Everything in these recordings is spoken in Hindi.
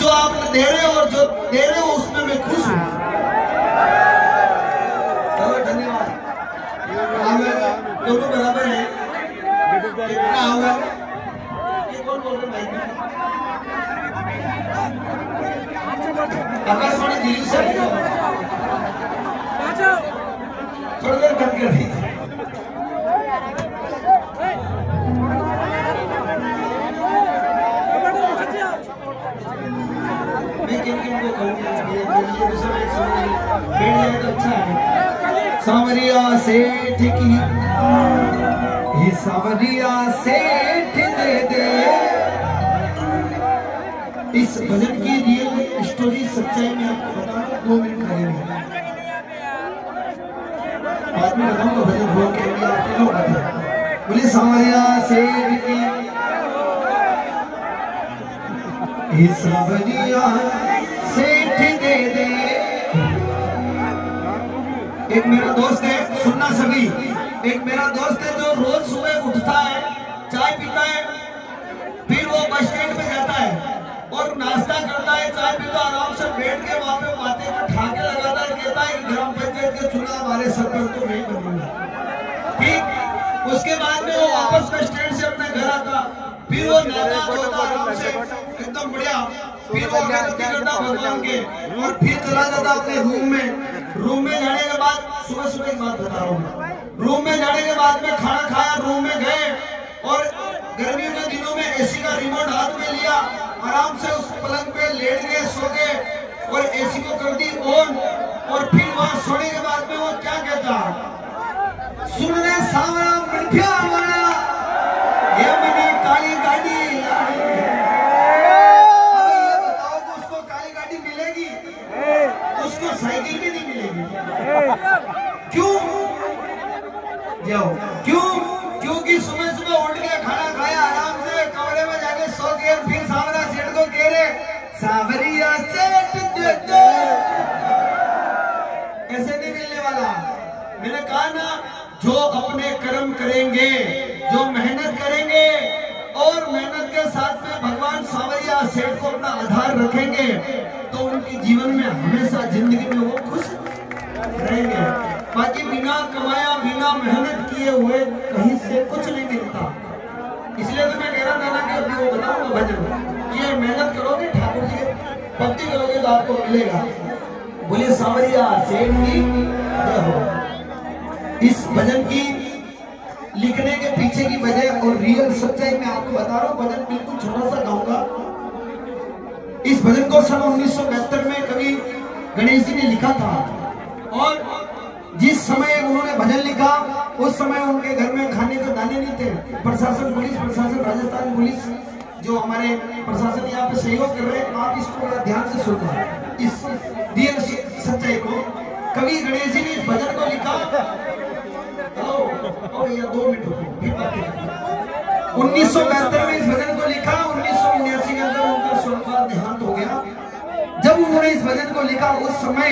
जो आप दे रहे हो और जो दे रहे हो उसमें मैं खुश हूँ। चलो धन्यवाद। दोनों बराबर है। कितना होगा? ये कौन बोल रहे हैं? आकाशवाणी दिल्ली से थोड़ी देर बंद कर दीजिए। सांवरिया सेठ की ये सांवरिया सेठ दे दे। इस भजन की रियल स्टोरी सच्चाई में आपको बताना 2 मिनट लगेंगे। बाद में बताऊंगा भजन हो के लिए आपके लोग बताए। बोले सांवरिया सेठ की ये सांवरिया सेठ दे दे। एक मेरा दोस्त है, सुनना सभी, एक मेरा दोस्त है जो रोज सुबह उठता है, चाय पीता है, फिर वो बस स्टैंड पे जाता है और नाश्ता करता है, चाय पीता, आराम से बैठ के वहां पे बातें में ठाके लगाता है, कहता है ग्राम पंचायत के चुनाव हमारे सर पर तो नहीं बनेगा। ठीक, उसके बाद में वो वापस बस स्टैंड से अपने घर आता, फिर वो नहाता धोता आराम से एकदम बढ़िया, फिर वो अगरबत्ती करता भगवान के और फिर चला जाता अपने रूम में। रूम में जाने के बाद सुबह सुबह एक बात बता रहा हूँ, रूम में जाने के बाद में खाना खाया, रूम में गए और गर्मियों के दिनों में एसी का रिमोट हाथ में लिया, आराम से उस पलंग पे लेट गए, सो गए और एसी को कर दी ऑन। और फिर वहां सोने के बाद में वो क्या कहता, सुनने सावरा मिठिया वाला ये मैंने काली गाड़ी। उसको साइकिल भी नहीं मिलेगी। क्यों? जाओ क्यों? क्योंकि सुबह सुबह उठ के खाना खाया, आराम से कमरे में जाके सो गए, फिर सांवरिया सेठ को कह रहे सांवरिया सेठ दे दे। ऐसे नहीं मिलने वाला। मैंने कहा ना, जो अपने कर्म करेंगे, जो मेहनत करेंगे और मेहनत के साथ में भगवान सांवरिया सेठ को अपना आधार रखेंगे तो उनके जीवन में हमेशा जिंदगी में वो खुश रहेंगे। बाकी बिना कमाया, बिना मेहनत किए हुए कहीं से कुछ नहीं मिलता। इसलिए तो मैं कह रहा था ना कि अभी वो बताऊंगा भजन, ये मेहनत करोगे ठाकुर जी के भक्ति करोगे तो आपको मिलेगा। बोले सांवरिया सेठ की जय हो। इस भजन की लिखने के पीछे की वजह और रियल सच्चाई में आपको बता रहा हूँ। भजन बिल्कुल छोटा सा गाऊंगा। इस भजन को सन 1972 में कवि गणेश जी ने लिखा था और जिस समय उन्होंने भजन लिखा उस समय उनके घर में खाने के दाने नहीं थे। प्रशासन, पुलिस प्रशासन, राजस्थान पुलिस, जो हमारे प्रशासन यहाँ पे सहयोग कर रहे हैं, आप इसको बड़ा ध्यान से सुनना, इस रियल सच्चाई को। कवि गणेश जी ने इस भजन को लिखा। भैया 2 मिनट रुको। 1972 में इस भजन को लिखा। 1979 के अंदर उनका स्वर्गवास देहांत हो गया। जब उन्होंने इस भजन को लिखा उस समय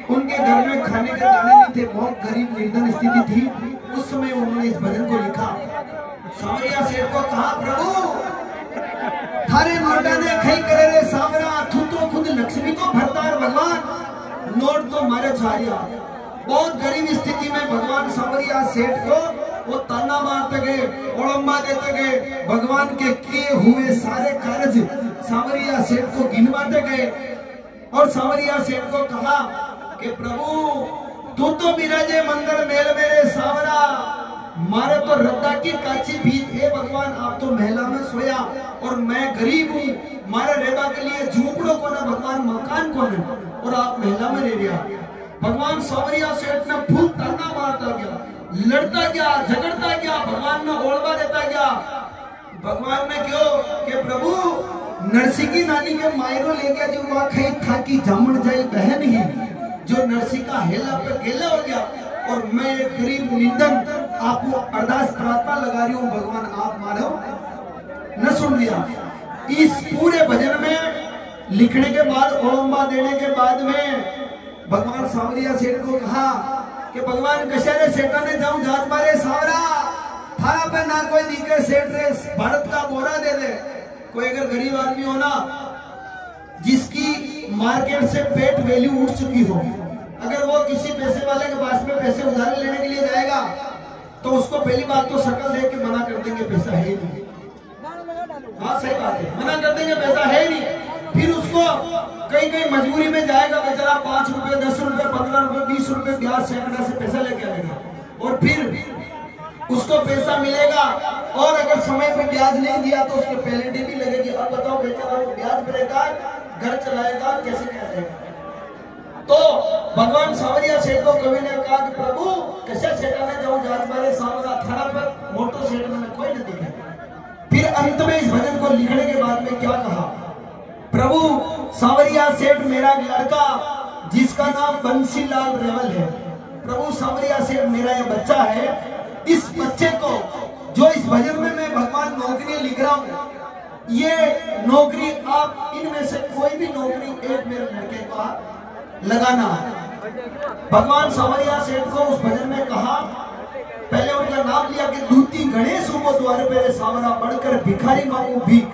उनके घर में खाने के दाने नहीं थे, बहुत गरीब निर्धन स्थिति थी। उस समय उन्होंने इस भजन को लिखा। सांवरिया सेठ को कहा, प्रभु थारे नोटा ने खई करे रे सांवरा, तू तो खुद लक्ष्मी को भरतार भगवान, नोट तो मारे छाया। बहुत गरीब स्थिति में भगवान सांवरिया सेठ को वो ताना मारते गए, ओलंबा देते गए, भगवान के किए हुए सारे कार्य सांवरिया सेठ को गिनवाते गए और सांवरिया सेठ को कहा कि प्रभु तू तो बिराजे मंदिर मेल मेरे सांवरा, मारे तो रद्दा की काची भीत है भगवान, आप तो महला में सोया और मैं गरीब हूँ, मारे रेबा के लिए झूपड़ों को ना भगवान, मकान को ना, और आप महला में रह गया। भगवान सांवरिया सेठ ने फूल ताना मारता गया, लड़ता गया, झगड़ता गया, भगवान ने ओलवा देता गया। भगवान ने क्यों कि प्रभु नरसी की नानी के मायरो ले गया जो वहां खई था कि जामन जाए बहन ही, जो नरसी का हेला पे गेला हो गया और मैं गरीब निर्धन आपको अरदास प्रार्थना लगा रही हूँ, भगवान आप मारो न सुन लिया। इस पूरे भजन में लिखने के बाद, ओलंबा देने के बाद में भगवान सांवरिया सेठ को कहा कि भगवान कशारे सेठा ने जाऊं जात मारे सांवरा, थारा पे ना कोई दिखे सेठ रे, भारत का बोरा दे दे। कोई अगर गरीब आदमी हो ना, मार्केट से पेट वैल्यू उठ चुकी होगी। अगर वो किसी पैसे वाले के पास में पैसे उधार लेने के लिए जाएगा तो उसको पहली बात तो शक्ल देख के मना कर देंगे, पैसा है ही नहीं। हाँ सही बात है, मना कर देंगे, पैसा है ही नहीं। फिर उसको कहीं कहीं मजबूरी में जाएगा बेचारा, 5 रुपए 10 रुपए 15 रुपए 20 रुपए ब्याज सैकड़ा से पैसा लेके आएगा और फिर उसको पैसा मिलेगा और अगर समय पे ब्याज नहीं दिया तो उसके पेनल्टी भी लगेगी। अब बताओ बेचारा वो ब्याज भरेगा, घर चलाएगा, कैसे करेगा? तो भगवान सांवरिया सेठ को कवि ने कहा कि प्रभु कैसे सेठाने जाऊं, जात मारे सांवरा थाना पर मोटो सेठ में कोई नहीं दिखे। फिर अंत में इस भजन को लिखने के बाद में क्या कहा, प्रभु सांवरिया सेठ मेरा लड़का जिसका नाम बंसीलाल रेवल है, प्रभु सांवरिया सेठ मेरा ये बच्चा है, इस बच्चे को जो इस भजन में मैं भगवान नौकरी लिख रहा हूं, ये नौकरी आप इनमें से कोई भी नौकरी एक मेरे लड़के का लगाना। भगवान सांवरिया सेठ को उस भजन में कहा, पहले उनका नाम लिया कि दूती गणेश द्वार पे सांवरा पढ़कर भिखारी मांगू भीख।